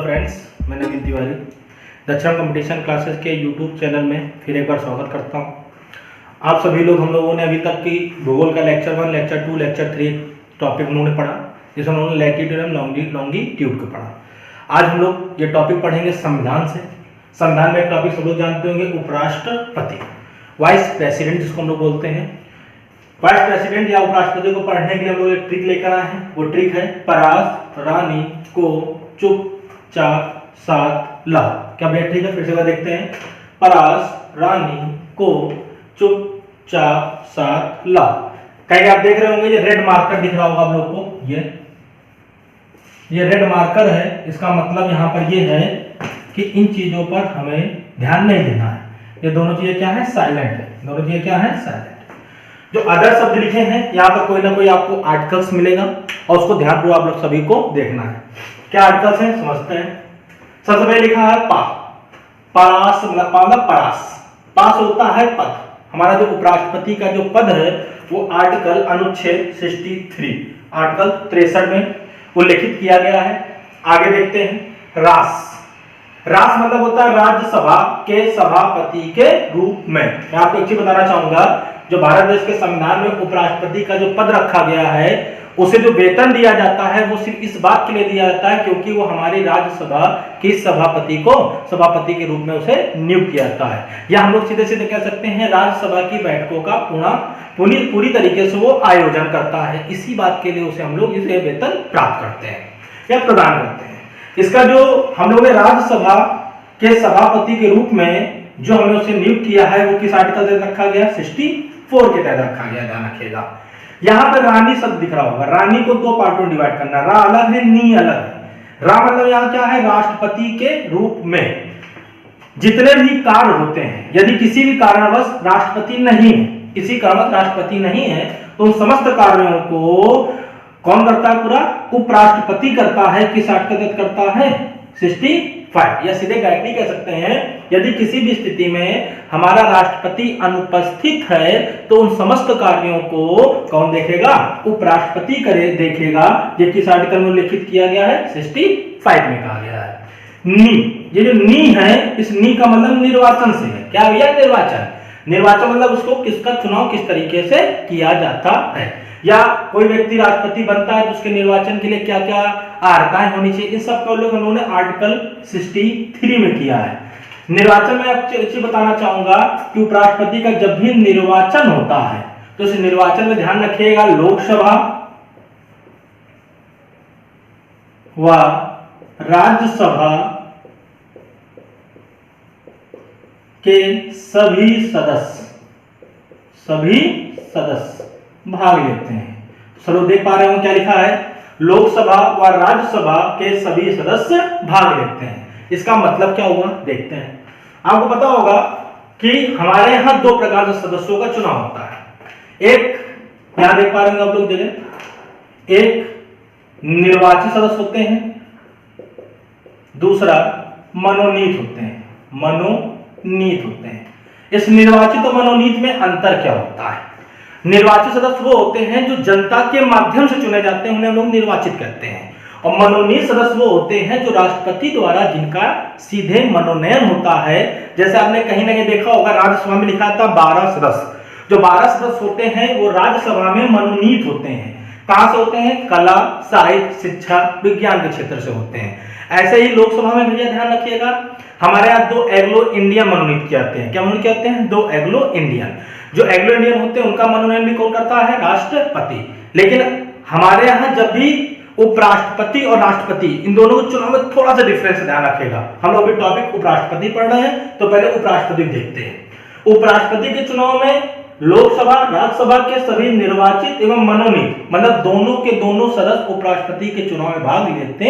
Friends, मैं नवीन तिवारी दक्षिण competition classes के यूट्यूब चैनल में फिर एक बार स्वागत करता हूं। आप सभी लोग, हम लोगों ने अभी तक की भूगोल का लेक्चर 1, लेक्चर 2, लेक्चर 3 टॉपिक उन्होंने पढ़ा, जिसमें उन्होंने लैटीट्यूड एंड लॉन्गिट्यूड को पढ़ा। आज हम लोग ये टॉपिक पढ़ेंगे संविधान से। संविधान में एक टॉपिक सब लोग जानते होंगे, उपराष्ट्रपति, वाइस प्रेसिडेंट जिसको हम लोग बोलते हैं। वाइस प्रेसिडेंट या उपराष्ट्रपति को पढ़ने के लिए हम लोग एक ट्रिक लेकर आए हैं। वो ट्रिक है परास रानी को चुपचाप साथ ला। क्या भैया ठीक है? फिर से देखते हैं। परास रानी को चुपचाप साथ ला। कहीं आप देख रहे होंगे ये रेड मार्कर दिख रहा होगा आप लोग को। ये रेड मार्कर है। इसका मतलब यहाँ पर ये है कि इन चीजों पर हमें ध्यान नहीं देना है। ये दोनों चीजें क्या है? साइलेंट है। दोनों चीजें क्या है? साइलेंट। जो अदर शब्द लिखे हैं यहाँ पर कोई ना कोई आपको आर्टिकल्स मिलेगा और उसको ध्यानपूर्वक आप लोग सभी को देखना है। क्या आर्टिकल्स हैं समझते हैं। सबसे पहले लिखा है परास, मतलब परास। पास होता है पद। हमारा जो उपराष्ट्रपति का जो पद है वो आर्टिकल अनुच्छेद 63, आर्टिकल 63 में उल्लेखित किया गया है। आगे देखते हैं। रास मतलब होता है राज्यसभा के सभापति के रूप में। मैं आपको एक चीज बताना चाहूंगा, जो भारत देश के संविधान में उपराष्ट्रपति का जो पद रखा गया है उसे जो वेतन दिया जाता है वो सिर्फ इस बात के लिए दिया जाता है क्योंकि वो हमारी राज्यसभा की सभापति के रूप में उसे नियुक्त किया जाता है। या हम लोग सीधे सीधे कह सकते हैं राज्यसभा की बैठकों का पूरी तरीके से वो आयोजन करता है। इसी बात के लिए उसे हम लोग इसे वेतन प्राप्त करते हैं या प्रदान करते हैं। इसका जो हम लोगों ने राज्यसभा के सभापति के रूप में जो हमने उसे नियुक्त किया है वो किस आर्टिकल के तहत रखा गया? 64 के तहत रखा गया। ध्यान रखिएगा। यहाँ पर रानी शब्द दिख रहा होगा। रानी को दो पार्टों में डिवाइड करना। रा अलग है, नी अलग है। रा मतलब यहाँ क्या है? राष्ट्रपति के रूप में जितने भी कार्य होते हैं, यदि किसी भी कारणवश राष्ट्रपति नहीं है, किसी कारणवश राष्ट्रपति नहीं है तो उन समस्त कार्यों को कौन करता है? पूरा उपराष्ट्रपति करता है। किस आर्टिकल के तहत करता है? 65। या सीधे डायरेक्टली कह सकते हैं, यदि किसी भी स्थिति में हमारा राष्ट्रपति अनुपस्थित है तो उन समस्त कार्यों को कौन देखेगा? उपराष्ट्रपति देखेगा। ये किस आर्टिकल में उल्लेखित किया गया है? 65 में कहा गया है। नी, ये जो नी है, इस नी का मतलब निर्वाचन से है। क्या भैया? निर्वाचन मतलब उसको किसका चुनाव किस तरीके से किया जाता है, या कोई व्यक्ति राष्ट्रपति बनता है तो उसके निर्वाचन के लिए क्या क्या अर्हताएं होनी चाहिए, इन सब को लोग हम लोगों ने आर्टिकल 63 में किया है। निर्वाचन में आप चीज बताना चाहूंगा कि उपराष्ट्रपति का जब भी निर्वाचन होता है तो इस निर्वाचन में ध्यान रखिएगा, लोकसभा व राज्यसभा के सभी सदस्य भाग लेते हैं। सब लोग देख पा रहे हो क्या लिखा है? लोकसभा व राज्यसभा के सभी सदस्य भाग लेते हैं। इसका मतलब क्या हुआ देखते हैं। आपको पता होगा कि हमारे यहाँ दो प्रकार के सदस्यों का चुनाव होता है। एक यहां देख पा रहे हो आप लोग जगह, एक निर्वाचित सदस्य होते हैं, दूसरा मनोनीत होते हैं। इस निर्वाचित और मनोनीत में अंतर क्या होता है? निर्वाचित सदस्य वो होते हैं जो जनता के माध्यम से चुने जाते हैं, उन्हें हम लोग निर्वाचित कहते हैं। और मनोनीत सदस्य वो होते हैं जो राष्ट्रपति द्वारा जिनका सीधे मनोनयन होता है। जैसे आपने कहीं ना कहीं देखा होगा, राज्यसभा में लिखा था 12 सदस्य। जो 12 सदस्य होते हैं वो राज्यसभा में मनोनीत होते हैं। कहां से होते हैं? कला, साहित्य, शिक्षा, विज्ञान के क्षेत्र से होते हैं। ऐसे ही लोकसभा में भैया ध्यान रखिएगा, हमारे यहाँ 2 एंग्लो इंडियन मनोनीत किए जाते हैं। क्या मनोनीत किए जाते हैं? 2 एंग्लो इंडियन। जो एंग्लो इंडियन होते हैं उनका मनोनयन भी कौन करता है? राष्ट्रपति। लेकिन हमारे यहाँ जब भी उपराष्ट्रपति और राष्ट्रपति, इन दोनों के चुनाव में थोड़ा सा डिफरेंस ध्यान रखेगा। हम लोग अभी टॉपिक उपराष्ट्रपति पढ़ रहे हैं तो पहले उपराष्ट्रपति देखते हैं। उपराष्ट्रपति के चुनाव में लोकसभा, राज्यसभा के सभी निर्वाचित एवं मनोनीत, मतलब दोनों के दोनों सदस्य उपराष्ट्रपति के चुनाव में भाग लेते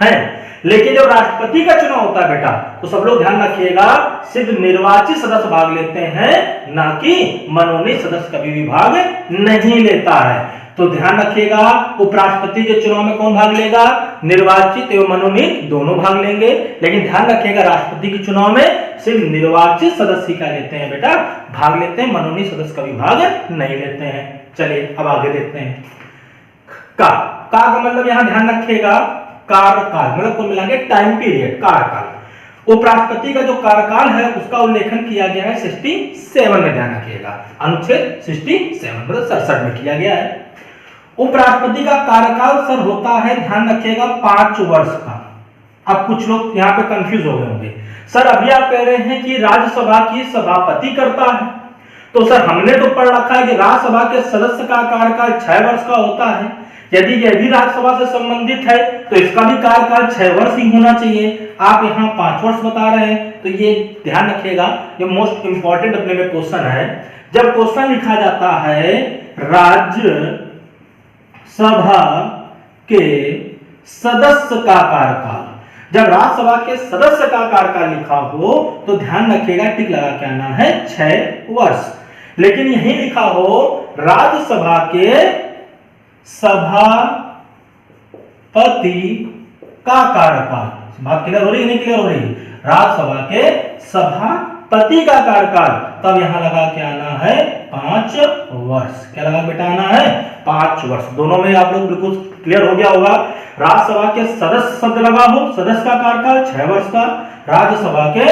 हैं। लेकिन जब राष्ट्रपति का चुनाव होता है बेटा, तो सब लोग ध्यान रखिएगा, सिर्फ निर्वाचित सदस्य भाग लेते हैं, ना कि मनोनीत सदस्य कभी भी भाग नहीं लेता है। तो ध्यान रखिएगा, उपराष्ट्रपति के चुनाव में कौन भाग लेगा? निर्वाचित एवं मनोनीत दोनों भाग लेंगे। लेकिन ध्यान रखिएगा, राष्ट्रपति के चुनाव में सिर्फ निर्वाचित सदस्य क्या लेते हैं बेटा? भाग लेते हैं, मनोनीत सदस्य कभी भाग नहीं लेते हैं। चलिए अब आगे देखते हैं। का मतलब यहां ध्यान रखिएगा कार्यकाल, मतलब कुल मिला के टाइम पीरियड, कार्यकाल। उपराष्ट्रपति का जो कार्यकाल है उसका उल्लेखन किया गया है 67 में, ध्यान रखिएगा, अनुच्छेद 67 मतलब 67 में किया गया है। उपराष्ट्रपति का कार्यकाल सर होता है, ध्यान रखिएगा, 5 वर्ष का। अब कुछ लोग यहाँ पे कंफ्यूज हो गए होंगे, सर अभी आप कह रहे हैं कि राज्यसभा की सभापति करता है, तो सर हमने तो पढ़ रखा है कि राज्यसभा के सदस्य का कार्यकाल 6 वर्ष का होता है। यदि यह भी राज्यसभा से संबंधित है तो इसका भी कार्यकाल 6 वर्ष ही होना चाहिए, आप यहाँ 5 वर्ष बता रहे हैं। तो ये ध्यान रखिएगा, ये मोस्ट इंपॉर्टेंट अपने में क्वेश्चन है। जब क्वेश्चन लिखा जाता है राज्यसभा के सदस्य का कार्यकाल, जब राज्यसभा के सदस्य का कार्यकाल लिखा हो तो ध्यान रखिएगा, टिक लगा के आना है 6 वर्ष। लेकिन यही लिखा हो राज्यसभा के सभापति का कार्यकाल, बात क्लियर हो रही है नहीं क्लियर हो रही? राज्यसभा के सभापति का कार्यकाल, तब यहां लगा के आना है 5 वर्ष। क्या लगा बेटा आना है? 5 वर्ष। दोनों में आप लोग बिल्कुल क्लियर हो गया होगा। राज्यसभा के सदस्य शब्द लगा हो, सदस्य का कार्यकाल 6 वर्ष का, राज्यसभा के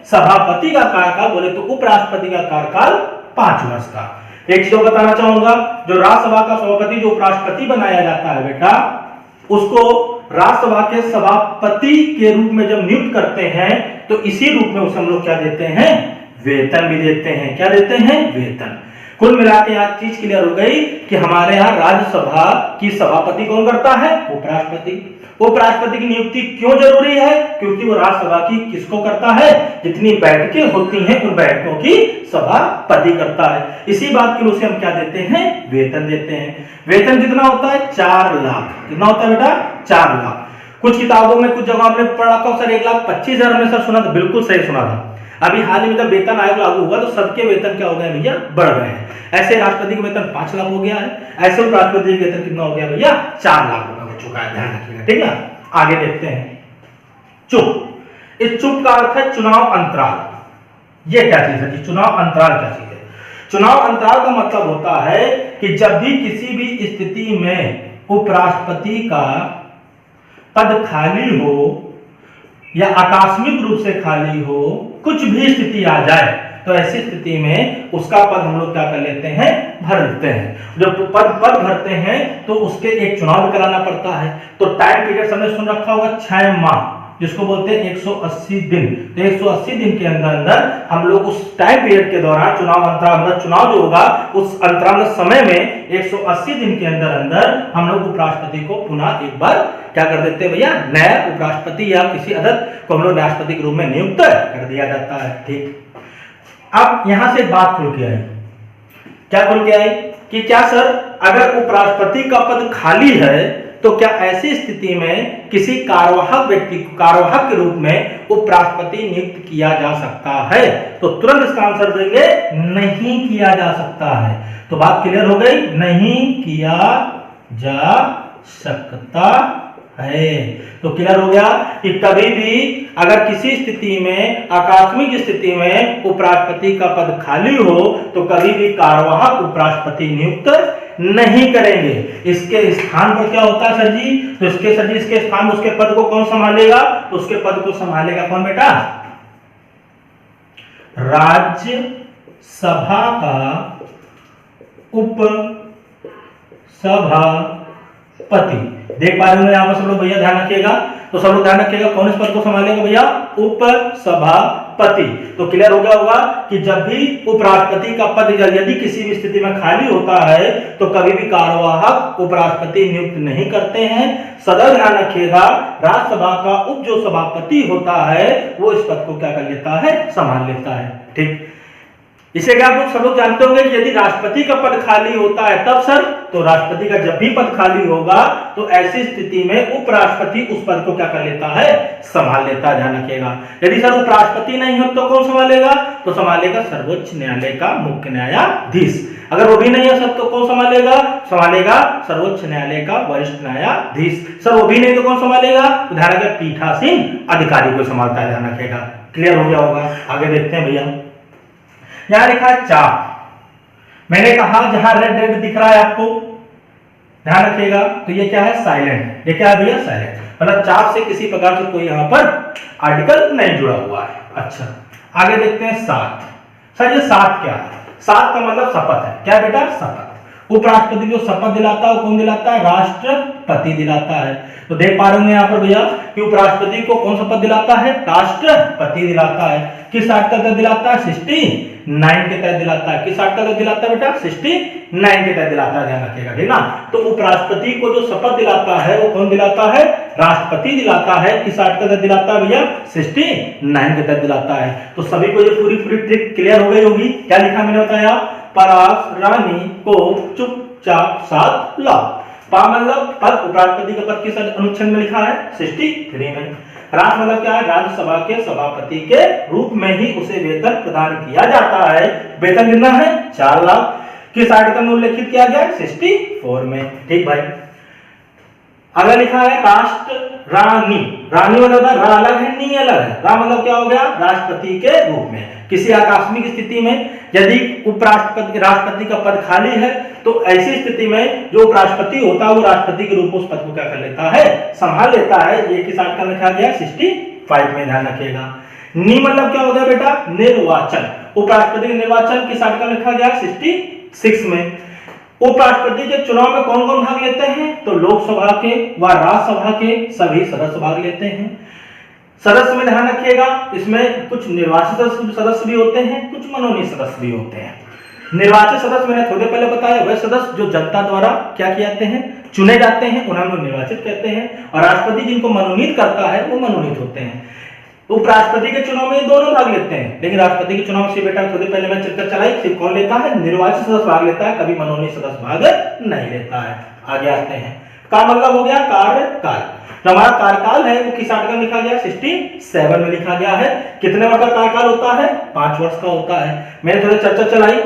सभापति का कार्यकाल बोले तो उपराष्ट्रपति का कार्यकाल 5 वर्ष का। एक चीज बताना चाहूंगा, जो राज्यसभा का सभापति जो उपराष्ट्रपति बनाया जाता है बेटा, उसको राज्यसभा के सभापति के रूप में जब नियुक्त करते हैं तो इसी रूप में उसे हम लोग क्या देते हैं? वेतन भी देते हैं। क्या देते हैं? वेतन। कुल मिला के यहाँ चीज क्लियर हो गई कि हमारे यहाँ राज्यसभा की सभापति कौन करता है? उपराष्ट्रपति। उपराष्ट्रपति की नियुक्ति क्यों जरूरी है? क्योंकि वो राज्यसभा की किसको करता है? जितनी बैठकें होती हैं उन बैठकों की सभापति करता है। इसी बात के लिए उसे हम क्या देते हैं? वेतन देते हैं। वेतन कितना होता है? 4 लाख। कितना होता है बेटा? 4 लाख। कुछ किताबों में कुछ जगह आपने पढ़ रखा सर 1,25,000 हमने सर सुना था, बिल्कुल सही सुना था। अभी हाल ही में जब वेतन आयोग लागू हुआ तो सबके वेतन क्या हो गए भैया? बढ़ गए हैं। ऐसे राष्ट्रपति का वेतन 5 लाख हो गया है, ऐसे उपराष्ट्रपति का वेतन कितना हो गया भैया? 4 लाख रुपए हो चुका है। ध्यान रखिएगा, ठीक है। आगे देखते हैं चुप। इस चुप का अर्थ है चुनाव अंतराल। ये क्या चीज है जी? चुनाव अंतराल क्या चीज है? चुनाव अंतराल का मतलब होता है कि जब भी किसी भी स्थिति में उपराष्ट्रपति का पद खाली हो या आकस्मिक रूप से खाली हो, कुछ भी स्थिति आ जाए तो ऐसी स्थिति में उसका पद हम लोग क्या कर लेते हैं? भर लेते हैं। जब पद भरते हैं तो उसके एक चुनाव कराना पड़ता है। तो टाइम पीरियड हमने सुन रखा होगा 6 माह, जिसको बोलते हैं 180 दिन। तो 180 दिन के अंदर अंदर हम लोग उस टाइम पीरियड के दौरान चुनाव अंतराल मतलब चुनाव जो होगा उस अंतराल समय में 180 दिन के अंदर अंदर हम लोग उपराष्ट्रपति को पुनः एक बार क्या कर देते हैं भैया? नया उपराष्ट्रपति या किसी अदर को हम लोग राष्ट्रपति के रूप में नियुक्त कर दिया जाता है। ठीक। अब यहां से बात खुल के आई। क्या खुल के आई कि क्या सर अगर उपराष्ट्रपति का पद खाली है तो क्या ऐसी स्थिति में किसी कार्यवाहक व्यक्ति को कार्यवाहक के रूप में उपराष्ट्रपति नियुक्त किया जा सकता है? तो तुरंत इसका आंसर देंगे नहीं किया जा सकता है। तो बात क्लियर हो गई, नहीं किया जा सकता है। तो क्लियर हो गया कि कभी भी अगर किसी स्थिति में आकस्मिक स्थिति में उपराष्ट्रपति का पद खाली हो तो कभी भी कार्यवाहक उपराष्ट्रपति नियुक्त नहीं करेंगे। इसके स्थान पर क्या होता है सर जी? तो इसके स्थान उसके पद को कौन संभालेगा? तो उसके पद को संभालेगा कौन बेटा? राज्यसभा का उप सभापति। देख पा रहे हो यहाँ पर सब लोग भैया? ध्यान रखिएगा। तो सब लोग ध्यान रखिएगा, कौन इस पद को संभालेगा भैया? उप सभापति। तो क्लियर हो गया होगा कि जब भी उपराष्ट्रपति का पद यदि किसी भी स्थिति में खाली होता है तो कभी भी कार्यवाहक उपराष्ट्रपति नियुक्त नहीं करते हैं। सदैव ध्यान रखिएगा, राज्यसभा का उप जो सभापति होता है वो इस पद को क्या कर लेता है? संभाल लेता है। ठीक। इसे क्या आप लोग सब लोग जानते होंगे कि यदि राष्ट्रपति का पद खाली होता है तब सर, तो राष्ट्रपति का जब भी पद खाली होगा तो ऐसी स्थिति में उपराष्ट्रपति उस पद को क्या कर लेता है? संभाल लेता है। ध्यान रखिएगा। यदि सर उपराष्ट्रपति नहीं हो तो कौन संभालेगा? तो संभालेगा सर्वोच्च न्यायालय का मुख्य न्यायाधीश। अगर वो भी नहीं है सर तो कौन संभालेगा? संभालेगा सर्वोच्च न्यायालय का वरिष्ठ न्यायाधीश। सर वो भी नहीं तो कौन संभालेगा? तो ध्यान रखिएगा पीठासीन अधिकारी को संभालता है। ध्यान रखिएगा। क्लियर हो गया होगा। आगे देखते हैं भैया। यहां लिखा है चाप। मैंने कहा जहां रेड रेड दिख रहा है आपको, ध्यान रखिएगा। तो ये क्या है, साइलेंट। ये क्या है भैया, साइलेंट, मतलब चाप से किसी प्रकार से कोई यहाँ पर आर्टिकल नहीं जुड़ा हुआ है। अच्छा, आगे देखते हैं सात। सर ये सात क्या है? सात का मतलब शपथ है। क्या बेटा, शपथ। उपराष्ट्रपति को शपथ दिलाता है, कौन दिलाता है, राष्ट्रपति दिलाता है। तो देख पा रहे होंगे यहाँ पर भैया कि उपराष्ट्रपति को कौन शपथ दिलाता है, राष्ट्रपति दिलाता है। किस आर्टिकल तहत दिलाता है, 69 के तहत दिलाता है। किस आर्टिकल तहत दिलाता है बेटा, 69 के तहत दिलाता है, ध्यान रखिएगा, ठीक ना। तो उपराष्ट्रपति को जो शपथ दिलाता है वो कौन दिलाता है, राष्ट्रपति दिलाता है। किस आर्टिकल तहत दिलाता है भैया, 69 के तहत दिलाता है। तो सभी को ये पूरी पूरी ट्रिक क्लियर हो गई होगी। क्या लिखा मैंने बताया, परास रानी को चुपचाप साथ लाओ। पा मतलब पद, उपराष्ट्रपति का पद किस अनुच्छेद में लिखा है, 63 में। राज मतलब क्या है, राज्यसभा के सभापति के रूप में ही उसे वेतन प्रदान किया जाता है। वेतन कितना है, 4 लाख। किस आर्टिकल में उल्लेखित किया गया, 64 में। ठीक भाई, अगर लिखा है राष्ट्र रानी, रानी मतलब रा अलग है, नी अलग है। रा मतलब क्या हो गया, राष्ट्रपति के रूप में। किसी आकस्मिक स्थिति में यदि उपराष्ट्रपति राष्ट्रपति का पद खाली है तो ऐसी स्थिति में जो उपराष्ट्रपति होता है वो राष्ट्रपति के रूप में उस पद को क्या कर लेता है, संभाल लेता है। ये किस आर्टिकल में लिखा गया, 65 में, ध्यान रखिएगा। नी मतलब क्या हो गया बेटा, निर्वाचन। उपराष्ट्रपति का निर्वाचन किस आर्टिकल में लिखा गया, 66 में। उपराष्ट्रपति के चुनाव में कौन कौन भाग लेते हैं, तो लोकसभा के व राज्यसभा के सभी सदस्य भाग लेते हैं। सदस्य में ध्यान रखिएगा, इसमें कुछ निर्वाचित सदस्य भी होते हैं, कुछ मनोनीत सदस्य भी होते हैं। निर्वाचित सदस्य मैंने थोड़े पहले बताया, वह सदस्य जो जनता द्वारा क्या किए जाते हैं, चुने जाते हैं, उन्हें हम लोग निर्वाचित कहते हैं। और राष्ट्रपति जिनको मनोनीत करता है वो मनोनीत होते हैं। उपराष्ट्रपति के चुनाव में दोनों भाग लेते हैं, लेकिन राष्ट्रपति के चुनाव से बेटा थोड़ी पहले मैं चर्चा चलाई, सिर्फ कौन लेता है, निर्वाचित सदस्य भाग लेता है, कभी मनोनीत सदस्य भाग नहीं लेता है। आगे आते हैं, का मतलब हो गया कार्यकाल। तो हमारा कार्यकाल है वो किस आर्टिकल में लिखा गया, 67 में लिखा गया है। कितने वर्ष का कार्यकाल होता है, 5 वर्ष का होता है। मैंने थोड़ी चर्चा चलाई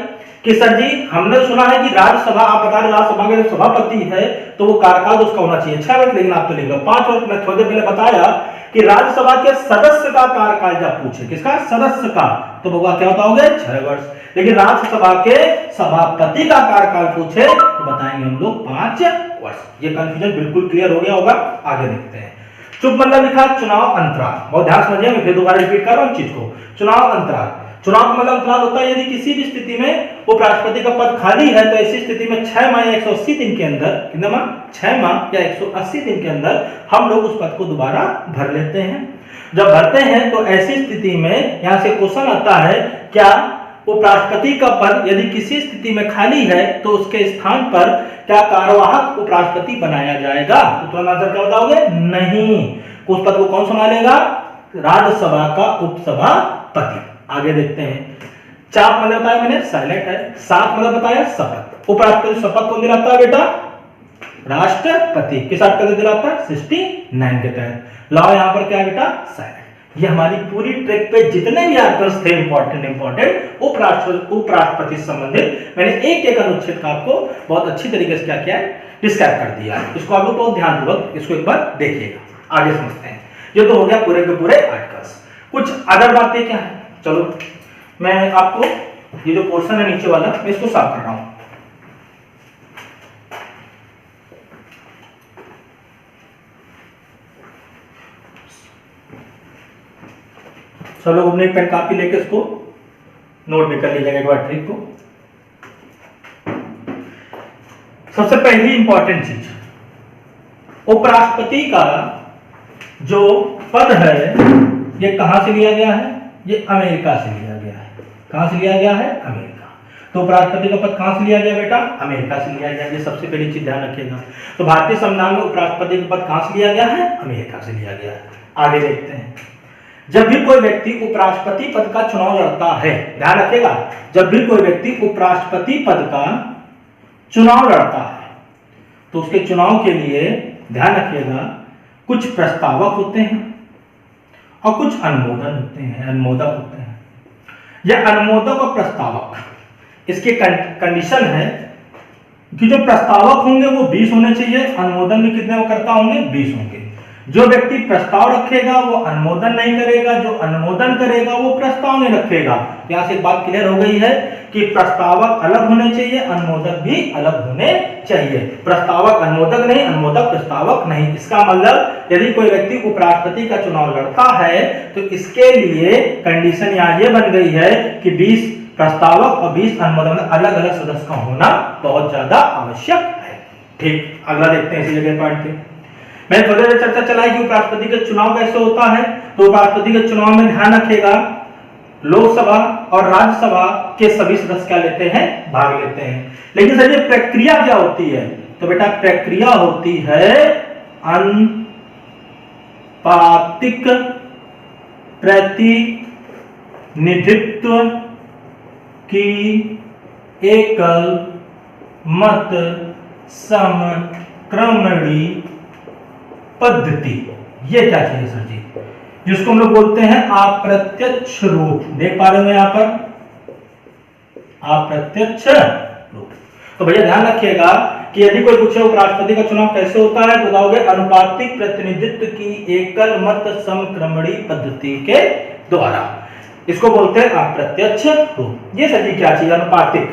कि सर जी हमने सुना है कि राज्यसभा, आप बता रहे राज्यसभा के जो सभापति है तो वो कार्यकाल उसका होना चाहिए 6 वर्ष, लेकिन आप तो लिख रहे हो 5 वर्ष। मैं थोड़ी देर पहले बताया कि राज्यसभा के सदस्य का कार्यकाल जब पूछे, किसका, सदस्य का, तो होगा क्या होता होगा, 6 वर्ष। लेकिन राज्यसभा के सभापति का कार्यकाल पूछे तो बताएंगे हम लोग 5 वर्ष। ये कंफ्यूजन बिल्कुल क्लियर हो गया होगा। आगे देखते हैं। चुप मतलब लिखा चुनाव अंतराल, बहुत ध्यान समझिए, मैं फिर दोबारा रिपीट कर रहा हूं चीज को। चुनाव अंतराल, चुनाव का मतलब अंतराल होता है यदि किसी भी स्थिति में उपराष्ट्रपति का पद खाली है तो ऐसी स्थिति में 6 माह या 180 दिन के अंदर, कितना माह, 6 माह या 180 दिन के अंदर हम लोग उस पद को दोबारा भर लेते हैं। जब भरते हैं तो ऐसी स्थिति में यहां से क्वेश्चन आता है, क्या उपराष्ट्रपति का पद यदि किसी स्थिति में खाली है तो उसके स्थान पर क्या कार्यवाहक उपराष्ट्रपति बनाया जाएगा? तो तुरंत आंसर क्या बताओगे, नहीं। उस पद को कौन संभालेगा, राज्यसभा का उपसभापति। आगे देखते हैं। चाप मतलब बताया मैंने, साइलेंट है। सात मतलब बताया, शपथ। उपराष्ट्रपति शपथ कौन दिलाता है बेटा, राष्ट्रपति। किस आर्टिकल से दिलाता है, 69 के तहत। लाओ यहाँ पर क्या है बेटा, साइलेंट। ये हमारी पूरी ट्रिक पे जितने भी आर्टिकल्स थे इंपॉर्टेंट उपराष्ट्रपति से संबंधित, मैंने एक एक अनुच्छेद का आपको बहुत अच्छी तरीके से क्या किया है, डिस्क्राइब कर दिया है। इसको आप लोग बहुत ध्यानपूर्वक इसको एक बार देखिएगा। आगे समझते हैं। ये तो हो गया पूरे के पूरे आर्टिकल्स। कुछ अदर बातें क्या है, चलो मैं आपको ये जो पोर्शन है नीचे वाला, मैं इसको साफ कर रहा हूं। सब लोग अपने पेन कापी लेके इसको नोट भी कर लीजिएगा एक बार ट्रिक को। सबसे पहली इंपॉर्टेंट चीज, उपराष्ट्रपति का जो पद है ये कहां से लिया गया है, ये अमेरिका से लिया गया है। कहां से लिया गया है, अमेरिका। तो उपराष्ट्रपति का पद कहां से लिया गया बेटा, अमेरिका से लिया गया। ये सबसे पहली चीज ध्यान रखिएगा। तो भारतीय संविधान में उपराष्ट्रपति का पद कहां से लिया गया है, अमेरिका से लिया गया है। आगे देखते हैं। जब भी कोई व्यक्ति उपराष्ट्रपति पद का चुनाव लड़ता है, ध्यान रखिएगा, जब भी कोई व्यक्ति उपराष्ट्रपति पद का चुनाव लड़ता है तो उसके चुनाव के लिए ध्यान रखिएगा कुछ प्रस्तावक होते हैं और कुछ अनुमोदन होते हैं, अनुमोदक होते हैं। यह अनुमोदक और प्रस्तावक, इसकी कंडीशन है कि जो प्रस्तावक होंगे वो 20 होने चाहिए, अनुमोदन भी कितने वो करता होंगे, 20 होंगे। जो व्यक्ति प्रस्ताव रखेगा वो अनुमोदन नहीं करेगा, जो अनुमोदन करेगा वो प्रस्ताव नहीं रखेगा। यहां से एक बात क्लियर हो गई है कि प्रस्तावक अलग होने चाहिए, अनुमोदक भी अलग होने चाहिए। प्रस्तावक अनुमोदक नहीं, अनुमोदक प्रस्तावक नहीं। इसका मतलब यदि कोई व्यक्ति उपराष्ट्रपति का चुनाव लड़ता है तो इसके लिए कंडीशन यहाँ ये बन गई है कि 20 प्रस्तावक और 20 अनुमोदन, अलग अलग सदस्य का होना बहुत ज्यादा आवश्यक है। ठीक, अगला देखते हैं इसी जगह पॉइंट पे। मैं थोड़ी देर चर्चा चलाई कि उपराष्ट्रपति का चुनाव कैसे होता है। तो उपराष्ट्रपति के चुनाव में ध्यान रखिएगा, लोकसभा और राज्यसभा के सभी सदस्य क्या लेते हैं, भाग लेते हैं। लेकिन सर ये प्रक्रिया क्या होती है? तो बेटा प्रक्रिया होती है अनुपातिक प्रतिनिधित्व की एकल मत समक्रमणी पद्धति। ये क्या चाहिए सर जी? जिसको हम लोग बोलते हैं अप्रत्यक्ष रूप। देख पा रहे हो यहां पर अप्रत्यक्ष रूप। तो भैया ध्यान रखिएगा कि यदि कोई पूछे उपराष्ट्रपति का चुनाव कैसे होता है तो बताओगे अनुपातिक प्रतिनिधित्व की एकल मत समक्रमणी पद्धति के द्वारा। इसको बोलते हैं अप्रत्यक्ष रूप। ये सर जी क्या चीज? अनुपातिक।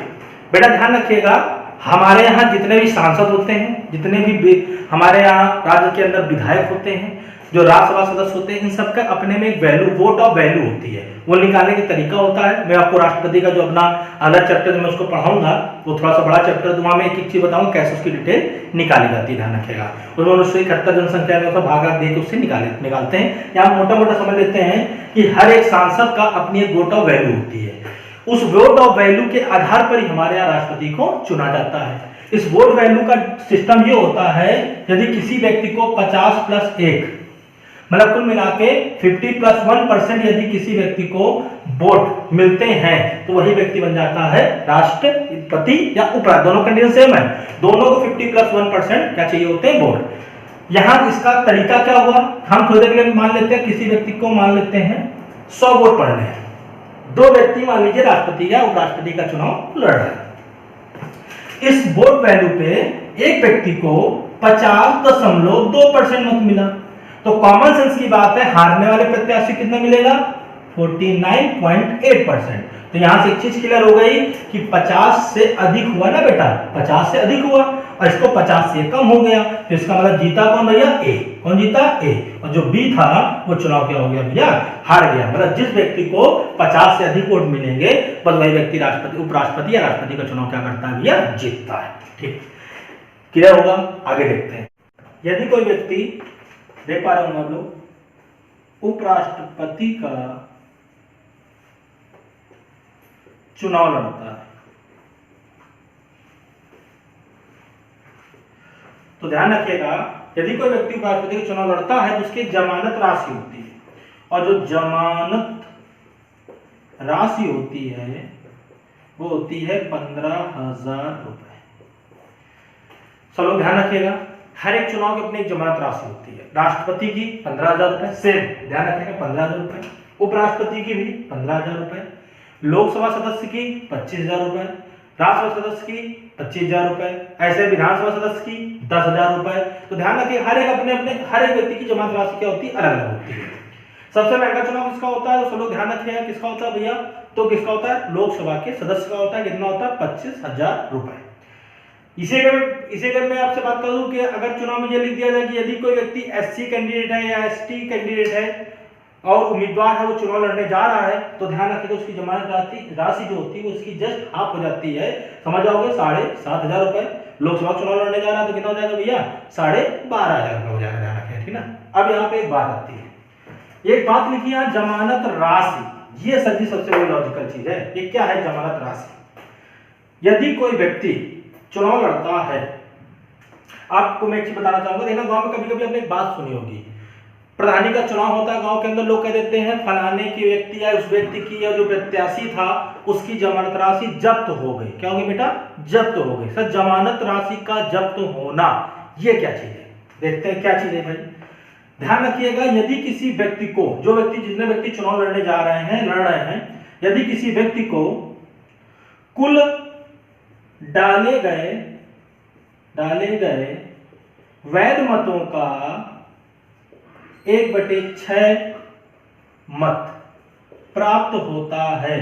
बेटा ध्यान रखिएगा, हमारे यहाँ जितने भी सांसद होते हैं, जितने भी हमारे यहाँ राज्य के अंदर विधायक होते हैं, जो राज्यसभा सदस्य होते हैं, इन सबका अपने में एक वैल्यू, वोट ऑफ वैल्यू होती है। वो निकालने का तरीका होता है। मैं आपको राष्ट्रपति का जो अपना अलग चैप्टर में उसको पढ़ाऊंगा, वो थोड़ा सा बड़ा चैप्टर, तो वहां में एक एक चीज बताऊंगा कैसे उसकी डिटेल निकाली जाती है। ध्यान रखेगा, उसमें 1971 जनसंख्या में भागा दे के उससे निकालते हैं। यहाँ मोटा मोटा समझ लेते हैं कि हर एक सांसद का अपनी एक वोट ऑफ वैल्यू होती है। उस वोट ऑफ वैल्यू के आधार पर ही हमारे यहाँ राष्ट्रपति को चुना जाता है। इस वोट वैल्यू का सिस्टम ये होता है, यदि किसी व्यक्ति को 50+1 मतलब कुल मिला के 50+1% यदि किसी व्यक्ति को वोट मिलते हैं तो वही व्यक्ति बन जाता है राष्ट्रपति या उपराष्ट्रपति। दोनों कंडीशन सेम है, दोनों को 50+1% क्या चाहिए होते हैं, वोट। यहां इसका तरीका क्या हुआ, हम थोड़ी देर के लिए मान लेते हैं किसी व्यक्ति को मान लेते हैं 100 वोट पड़ने हैं। दो व्यक्ति मान लीजिए राष्ट्रपति या उपराष्ट्रपति का चुनाव लड़ रहे हैं। इस वोट वैल्यू पे एक व्यक्ति को 50.2% मत मिला, तो कॉमन सेंस की बात है हारने वाले प्रत्याशी कितना मिलेगा, 49.8%। तो यहां से एक चीज क्लियर हो गई कि 50 से अधिक हुआ ना बेटा, 50 से अधिक हुआ और इसको 50 से कम हो गया, तो इसका मतलब जीता कौन भैया, ए। कौन जीता, ए। और जो बी था वो चुनाव क्या हो गया भैया, हार गया। मतलब जिस व्यक्ति को 50 से अधिक वोट मिलेंगे बस वही व्यक्ति राष्ट्रपति, उपराष्ट्रपति या राष्ट्रपति का चुनाव क्या करता है भैया, जीतता है। ठीक, क्लियर होगा? आगे देखते हैं। यदि कोई व्यक्ति, देख पा रहे होंगे आप लोग, उपराष्ट्रपति का चुनाव लड़ता है तो ध्यान रखिएगा, यदि कोई व्यक्ति उपराष्ट्रपति का चुनाव लड़ता है तो उसकी जमानत राशि होती है, और जो जमानत राशि होती है वो होती है 15,000 रुपए। सब लोग ध्यान रखिएगा, हर एक चुनाव की अपनी एक जमानत राशि होती है। राष्ट्रपति की 15,000 रुपए, सेम ध्यान रखिएगा 15,000 रुपए। उपराष्ट्रपति की भी 15,000 रुपए। लोकसभा सदस्य की 25,000 रुपए। राज्यसभा सदस्य की 25,000 रुपए। ऐसे विधानसभा सदस्य की 10,000 रुपए। तो ध्यान रखिए हर एक अपने अपने, हर एक व्यक्ति की जमानत राशि क्या होती है, अलग अलग होती है। सबसे महंगा चुनाव किसका होता है, तो सब लोग ध्यान रखिएगा किसका होता है भैया, तो किसका होता है, लोकसभा के सदस्य का होता है। कितना होता है, 25,000 रुपए। इसी अगर मैं आपसे बात करूं कि अगर चुनाव में ये लिख दिया जाए कि यदि कोई व्यक्ति एससी कैंडिडेट है या एसटी कैंडिडेट है और उम्मीदवार है, वो चुनाव लड़ने जा रहा है, तो ध्यान रखिएगा उसकी जमानत राशि जो होती है वो उसकी जस्ट हाफ हो जाती है। समझ जाओगे, 7,500 रुपए। लोकसभा चुनाव लड़ने जा रहा है तो कितना हो जाएगा भैया, 12,500 रुपए हो जाएगा। ध्यान रखिए, ठीक ना। अब यहाँ पे एक बात आती है, एक बात लिखी है जमानत राशि। ये सर जी सबसे बड़ी लॉजिकल चीज है। ये क्या है जमानत राशि? यदि कोई व्यक्ति चुनाव लड़ता है, आपको मैं एक चीज बताना चाहूंगा, देखना गांव में कभी कभी आपने एक बात सुनी होगी, प्रधानी का चुनाव होता है गांव के अंदर, लोग कह देते हैं फलाने की व्यक्ति या उस व्यक्ति की या जो प्रत्याशी था उसकी जमानत राशि जब्त हो गई। क्या हो गई बेटा, जब्त हो गई। सर जमानत राशि का जब्त होना ये क्या चीज है, देखते हैं क्या चीज है भाई। ध्यान रखिएगा, यदि किसी व्यक्ति को, जो व्यक्ति, जितने व्यक्ति चुनाव लड़ने जा रहे हैं, लड़ रहे हैं, यदि किसी व्यक्ति को कुल डाले गए वैध मतों का 1/6 मत प्राप्त होता है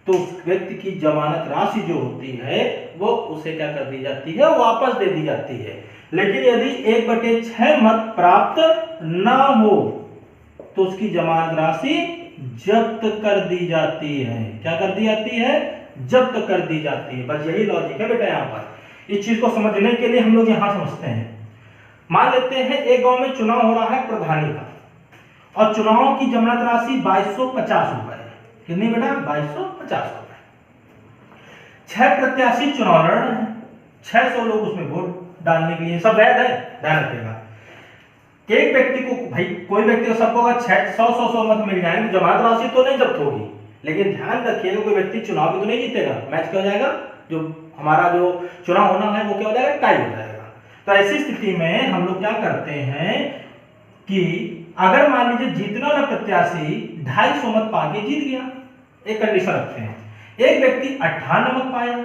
तो उस व्यक्ति की जमानत राशि जो होती है वो उसे क्या कर दी जाती है, वापस दे दी जाती है। लेकिन यदि 1/6 मत प्राप्त ना हो तो उसकी जमानत राशि जब्त कर दी जाती है। क्या कर दी जाती है? जब्त कर दी जाती है। बस यही लॉजिक है बेटा। यहाँ पर इस चीज को समझने के लिए हम लोग यहां समझते हैं। मान लेते हैं एक गांव में चुनाव हो रहा है प्रधानी का, और चुनाव की जमानत राशि 2250 रुपए है। कितनी बेटा? 2250 रुपए। 6 प्रत्याशी चुनाव लड़ रहे हैं, 600 लोग उसमें वोट डालने के लिए, सब वैध है, ध्यान रखिएगा। एक व्यक्ति को, भाई कोई व्यक्ति को सबको अगर 100 मत मिल जाएंगे, जमानत राशि तो नहीं जब्त होगी, लेकिन ध्यान रखिएगा कोई व्यक्ति चुनाव भी तो नहीं जीतेगा, मैच क्या हो जाएगा, जो हमारा जो चुनाव होना है वो क्या हो जाएगा, टाई हो जाएगा। तो ऐसी स्थिति में हम लोग क्या करते हैं कि अगर मान लीजिए जीतना वाला प्रत्याशी 250 मत पाके जीत गया, एक कंडीशन रखते हैं, एक व्यक्ति 58 मत पाया,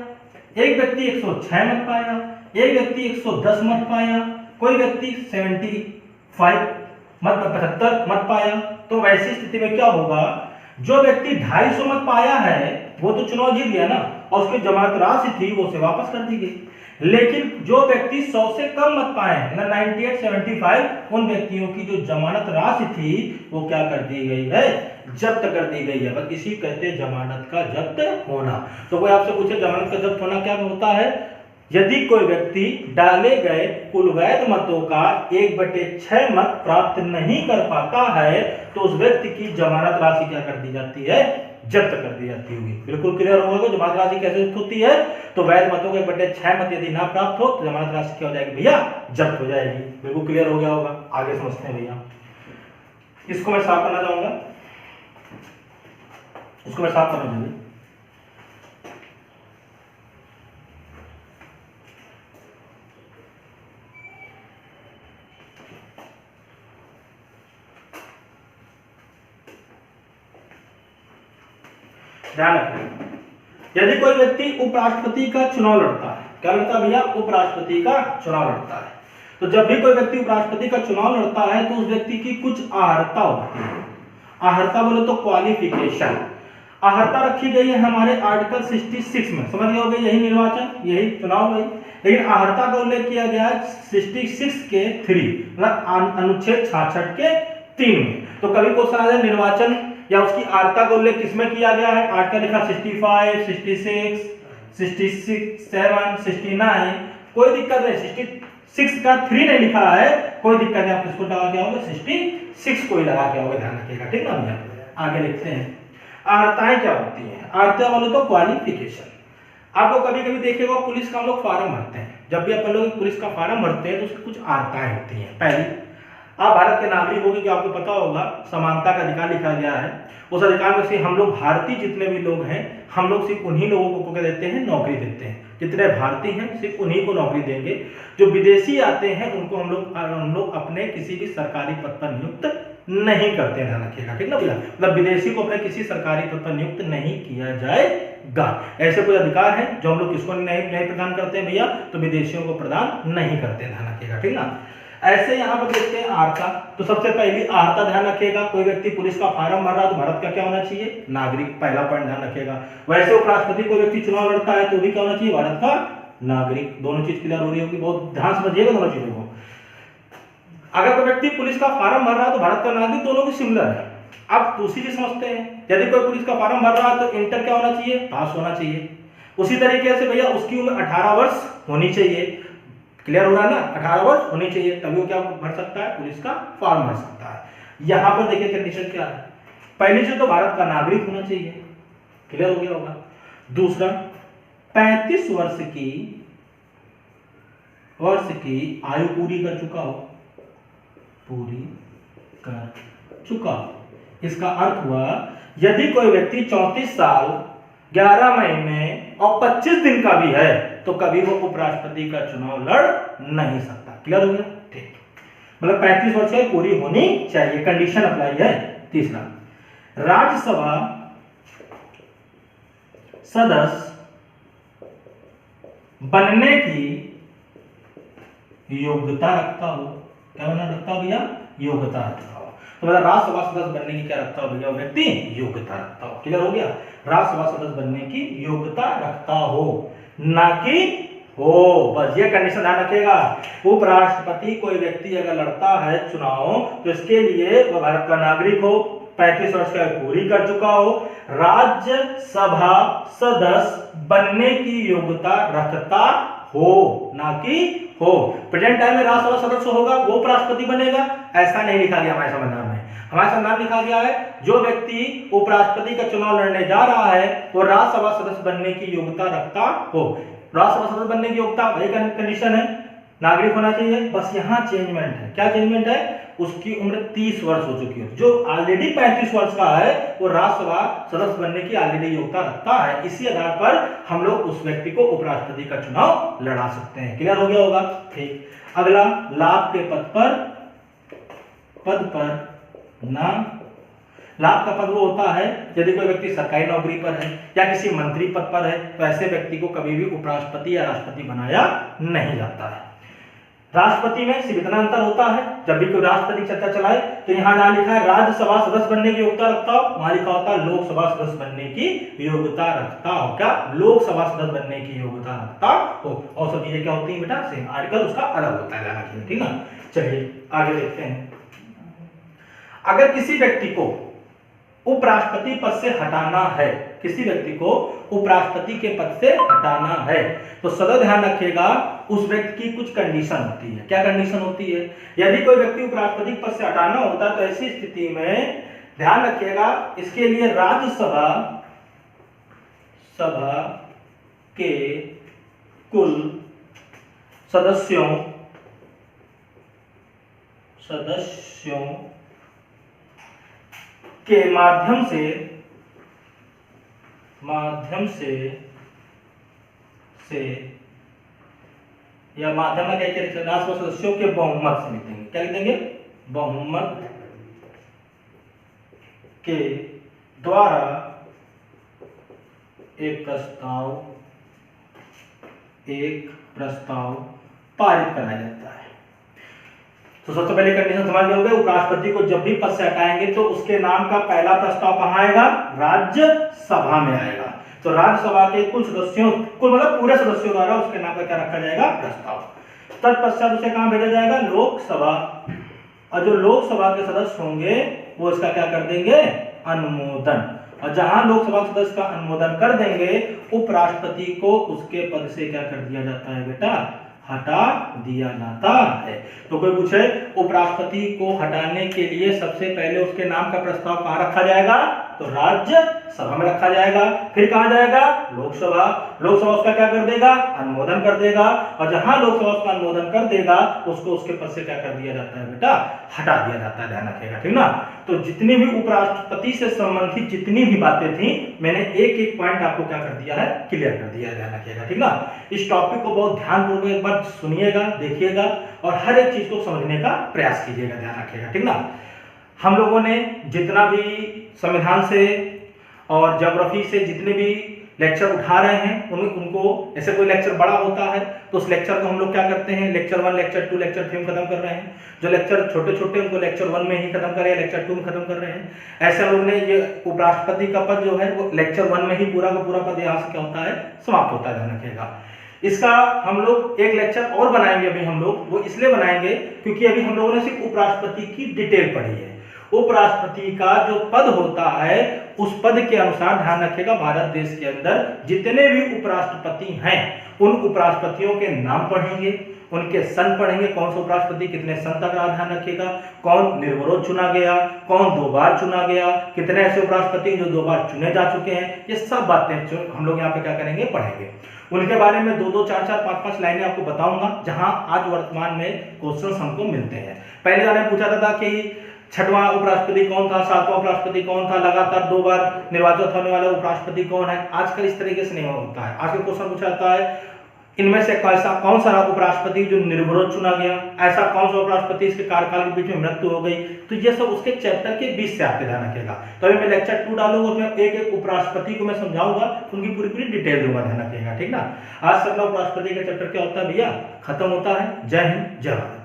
एक व्यक्ति 106 मत पाया, एक व्यक्ति 110 मत पाया, कोई व्यक्ति 75 मत पाया, तो वैसी स्थिति में क्या होगा, जो व्यक्ति 250 मत पाया है वो तो चुनाव जीत गया ना, और उसकी जमानत राशि थी वो उसे वापस कर दी गई। लेकिन जो व्यक्ति 100 से कम मत पाए हैं, 98, 75, उन व्यक्तियों की जो जमानत राशि थी वो क्या कर दी गई है, जब्त कर दी गई है। बस इसी कहते हैं जमानत का जब्त होना। तो कोई आपसे पूछे जमानत का जब्त होना क्या होता है? यदि कोई व्यक्ति डाले गए कुल वैध मतों का 1/6 मत प्राप्त नहीं कर पाता है तो उस व्यक्ति की जमानत राशि क्या कर दी जाती है, जब्त कर दी जाती होगी। बिल्कुल क्लियर होगा जमानत राशि कैसे जब्त होती है? तो वैध मतों के 1/6 मत यदि ना प्राप्त हो तो जमानत राशि क्या हो जाएगी भैया, जब्त हो जाएगी। बिल्कुल क्लियर हो गया होगा। आगे समझते हैं भैया, इसको मैं साफ करना चाहूंगा, इसको मैं साफ करना चाहूंगा। ध्यान रखें, यदि कोई व्यक्ति उपराष्ट्रपति का चुनाव लड़ता है, क्या लड़ता है भैया, उपराष्ट्रपति का चुनाव लड़ता है, तो जब भी कोई व्यक्ति उपराष्ट्रपति का चुनाव लड़ता है तो उस व्यक्ति की कुछ अर्हता होती है। अर्हता बोले तो क्वालिफिकेशन। अर्हता रखी गई है हमारे आर्टिकल 66 में, समझ गए होंगे, यही निर्वाचन, यही चुनाव है। लेकिन अर्हता का उल्लेख किया गया है 66 के 3, मतलब अनुच्छेद 66 के 3 में। तो कभी क्वेश्चन आ जाए निर्वाचन या उसकी अर्हता का उल्लेख किसमें किया गया है, आर्टिकल लिखा 65, 66, 66, 7, 69, कोई दिक्कत नहीं, 66 का 3 नहीं लिखा है, कोई दिक्कत नहीं, आप इसको लगा के आओगे 66 कोई लगा के आओगे, ध्यान रखिएगा, ठीक ना भैया। आगे लिखते हैं, अर्हताएं क्या होती हैं। अर्हता वालों तो क्वालिफिकेशन। आपको कभी कभी देखिएगा पुलिस का हम लोग फॉर्म भरते हैं, जब भी अपन लोग पुलिस का फॉर्म भरते हैं तो उसकी कुछ अर्हताएं होती हैं। पहली, आप भारत के नागरिक होंगे, क्या आपको पता होगा समानता का अधिकार लिखा गया है। उस अधिकार में से हम लोग भारतीय जितने भी लोग हैं, हम लोग सिर्फ उन्हीं लोगों को क्या देते हैं, नौकरी देते हैं। जितने भारतीय हैं सिर्फ उन्हीं को नौकरी देंगे। जो विदेशी आते हैं उनको हम लोग अपने किसी भी सरकारी पद पर नियुक्त नहीं करते, ध्यान रखिएगा, ठीक ना भैया। मतलब विदेशी को अपने किसी सरकारी पद पर नियुक्त नहीं किया जाएगा। ऐसे कोई अधिकार है जो हम लोग किसको नहीं प्रदान करते हैं भैया, तो विदेशियों को प्रदान नहीं करते, ध्यान रखिएगा, ठीक ना। ऐसे यहाँ पर देखते हैं अर्हता, तो सबसे पहली अर्हता ध्यान रखिएगा, कोई व्यक्ति पुलिस का फॉर्म भर रहा है तो भारत का क्या होना चाहिए, नागरिक, पहला पॉइंट ध्यान रखिएगा। वैसे उपराष्ट्रपति कोई व्यक्ति चुनाव लड़ता है तो भी क्या होना चाहिए, भारत का नागरिक। दोनों चीज क्लियर हो रही होगी, बहुत ध्यान समझिएगा दोनों चीजों को। अगर कोई व्यक्ति पुलिस का फॉर्म भर रहा है तो भारत का नागरिक, दोनों की सिमिलर है। अब दूसरी चीज समझते हैं, यदि कोई पुलिस का फॉर्म भर रहा है तो इंटर क्या होना चाहिए, पास होना चाहिए। उसी तरीके से भैया उसकी उम्र 18 वर्ष होनी चाहिए। क्लियर हो रहा है ना, 18 वर्ष होनी चाहिए, तभी वो क्या भर सकता है, पुलिस का फॉर्म भर सकता है। यहां पर देखिए कंडीशन क्या है, पहली चीज तो भारत का नागरिक होना चाहिए, क्लियर हो गया होगा। दूसरा, 35 वर्ष की आयु पूरी कर चुका हो, पूरी कर चुका हो। इसका अर्थ हुआ यदि कोई व्यक्ति 34 साल 11 महीने और 25 दिन का भी है तो कभी वो उपराष्ट्रपति का चुनाव लड़ नहीं सकता। क्लियर हो गया, ठीक। मतलब 35 वर्ष की पूरी होनी चाहिए, कंडीशन अप्लाई है। तीसरा, राज्यसभा सदस्य बनने की योग्यता रखता हो। क्या बना रखता हो भैया, योग्यता रखता हो। तो मतलब राज्यसभा सदस्य बनने की क्या रखता हो भैया व्यक्ति, योग्यता रखता हो। क्लियर हो गया, राज्यसभा सदस्य बनने की योग्यता रखता हो, ना कि हो। बस ये कंडीशन ध्यान रखिएगा। उपराष्ट्रपति कोई व्यक्ति अगर लड़ता है चुनाव तो इसके लिए वह भारत का नागरिक हो, 35 वर्ष का पूरी कर चुका हो, राज्यसभा सदस्य बनने की योग्यता रखता हो, ना कि हो। प्रेजेंट टाइम में राज्यसभा सदस्य होगा वो उपराष्ट्रपति बनेगा, ऐसा नहीं लिखा गया हमारे संविधान में। हमारे संविधान लिखा गया है जो व्यक्ति उपराष्ट्रपति का चुनाव लड़ने जा रहा है वो राज्यसभा सदस्य बनने की योग्यता रखता हो। राज्यसभा सदस्य बनने की योग्यता वही कंडीशन है, नागरिक होना चाहिए। बस यहाँ चेंजमेंट है, क्या चेंजमेंट है, उसकी उम्र 30 वर्ष हो चुकी है। जो ऑलरेडी 35 वर्ष का है वो राज्यसभा सदस्य बनने की ऑलरेडी योग्यता रखता है। इसी आधार पर हम लोग उस व्यक्ति को उपराष्ट्रपति का चुनाव लड़ा सकते हैं। क्लियर हो गया होगा। ठीक, अगला लाभ के पद पर ना, लाभ का पद वो होता है यदि कोई व्यक्ति सरकारी नौकरी पर है या किसी मंत्री पद पर है तो ऐसे व्यक्ति को कभी भी उपराष्ट्रपति या राष्ट्रपति बनाया नहीं जाता है। राष्ट्रपति में सिर्फ इतना अंतर होता है, जब भी कोई राष्ट्रपति चर्चा चलाए तो यहाँ ना लिखा है राज्यसभा सदस्य बनने की योग्यता रखता हो, वहां लिखा होता है लोकसभा सदस्य बनने की योग्यता रखता हो। क्या, लोकसभा सदस्य बनने की योग्यता रखता हो। और सब चीजें क्या होती है बेटा, सेम, आर्टिकल उसका अलग होता है, ध्यान रखिए। ठीक ना, चलिए आगे देखते हैं। अगर किसी व्यक्ति को उपराष्ट्रपति पद से हटाना है, किसी व्यक्ति को उपराष्ट्रपति के पद से हटाना है तो सदा ध्यान रखिएगा उस व्यक्ति की कुछ कंडीशन होती है। क्या कंडीशन होती है, यदि कोई व्यक्ति उपराष्ट्रपति पद से हटाना होता है तो ऐसी स्थिति में ध्यान रखिएगा इसके लिए राज्यसभा के कुल सदस्यों के माध्यम से या माध्यम में क्या राज्यसभा सदस्यों के बहुमत से लिखेंगे। क्या लिख देंगे, बहुमत के द्वारा एक प्रस्ताव पारित कराया जाता है। तो सबसे पहले कंडीशन समझ गए होंगे, उपराष्ट्रपति को जब भी पद से हटाएंगे तो उसके नाम का पहला प्रस्ताव कहां आएगा, राज्यसभा में आएगा। तो राज्यसभा के कुल सदस्यों, कुल मतलब पूरे सदस्यों द्वारा उसके नाम पर क्या रखा जाएगा, प्रस्ताव। तत्पश्चात उसे कहां भेजा जाएगा, लोकसभा। और जो लोकसभा के सदस्य होंगे वो इसका क्या कर देंगे, अनुमोदन। और जहां लोकसभा सदस्य का अनुमोदन कर देंगे उपराष्ट्रपति को उसके पद से क्या कर दिया जाता है बेटा, हटा दिया जाता है। तो कोई पूछे उपराष्ट्रपति को हटाने के लिए सबसे पहले उसके नाम का प्रस्ताव कहां रखा जाएगा, तो राज्यसभा में रखा जाएगा। फिर कहां जाएगा, लोकसभा। लोकसभा उसका क्या कर देगा, अनुमोदन कर देगा। और जहां लोकसभा उसका अनुमोदन कर देगा उसको उसके पद से क्या कर दिया जाता है बेटा, हटा दिया जाता है। ध्यान रखिएगा, ठीक ना। तो जितनी भी उपराष्ट्रपति से संबंधित जितनी भी बातें थी मैंने एक एक पॉइंट आपको क्या कर दिया है, क्लियर कर दिया है। ध्यान रखिएगा, ठीक ना। इस टॉपिक को बहुत ध्यानपूर्वक एक बार सुनिएगा, देखिएगा और हर एक चीज को समझने का प्रयास कीजिएगा। ध्यान रखिएगा, ठीक ना। हम लोगों ने जितना भी संविधान से और ज्योग्राफी से जितने भी लेक्चर उठा रहे हैं उनको, ऐसे कोई लेक्चर बड़ा होता है तो उस लेक्चर को हम लोग क्या करते हैं, लेक्चर 1, लेक्चर 2, लेक्चर 3 खत्म कर रहे हैं। जो लेक्चर छोटे छोटे उनको लेक्चर 1 में ही खत्म कर रहे हैं, लेक्चर 2 में खत्म कर रहे हैं। ऐसे लोग ने ये उपराष्ट्रपति का पद जो है वो लेक्चर 1 में ही पूरा का पूरा पद यहाँ से क्या होता है, समाप्त होता है। ध्यान रखिएगा। इसका हम लोग एक लेक्चर और बनाएंगे अभी हम लोग, वो इसलिए बनाएंगे क्योंकि अभी हम लोगों ने सिर्फ उपराष्ट्रपति की डिटेल पढ़ी है। उपराष्ट्रपति का जो पद होता है उस पद के अनुसार ध्यान रखिएगा भारत देश के अंदर जितने भी उपराष्ट्रपति हैं उन उपराष्ट्रपतियों के नाम पढ़ेंगे, उनके सन पढ़ेंगे, कौन सा उपराष्ट्रपति कितने सन तक रहा, ध्यान रखिएगा। कौन निर्विरोध चुना गया, कौन 2 बार चुना गया, कितने ऐसे उपराष्ट्रपति जो 2 बार चुने जा चुके हैं, ये सब बातें हम लोग यहाँ पे क्या करेंगे, पढ़ेंगे। उनके बारे में 2-2, 4-4, 5-5 लाइनें आपको बताऊंगा जहां आज वर्तमान में क्वेश्चंस हमको मिलते हैं। पहले वाले पूछा था कि 6वां उपराष्ट्रपति कौन था, 7वां उपराष्ट्रपति कौन था, लगातार 2 बार निर्वाचित होने वाला उपराष्ट्रपति कौन है। आजकल इस तरीके से नहीं होता है। आजकल क्वेश्चन पूछा जाता है इनमें से कौन सा उपराष्ट्रपति जो निर्विरोध चुना गया, ऐसा कौन सा उपराष्ट्रपति इसके कार्यकाल के बीच में मृत्यु हो गई। तो ये सब उसके चैप्टर के 20 से आपके ध्यान रखिएगा। तो अभी मैं लेक्चर 2 डालूंगा, उसमें एक एक उपराष्ट्रपति को मैं समझाऊंगा, उनकी पूरी डिटेल दूंगा। ध्यान रखिएगा, ठीक ना। आज 7वां उपराष्ट्रपति का चैप्टर क्या होता है भैया, खत्म होता है। जय हिंद, जय भारत।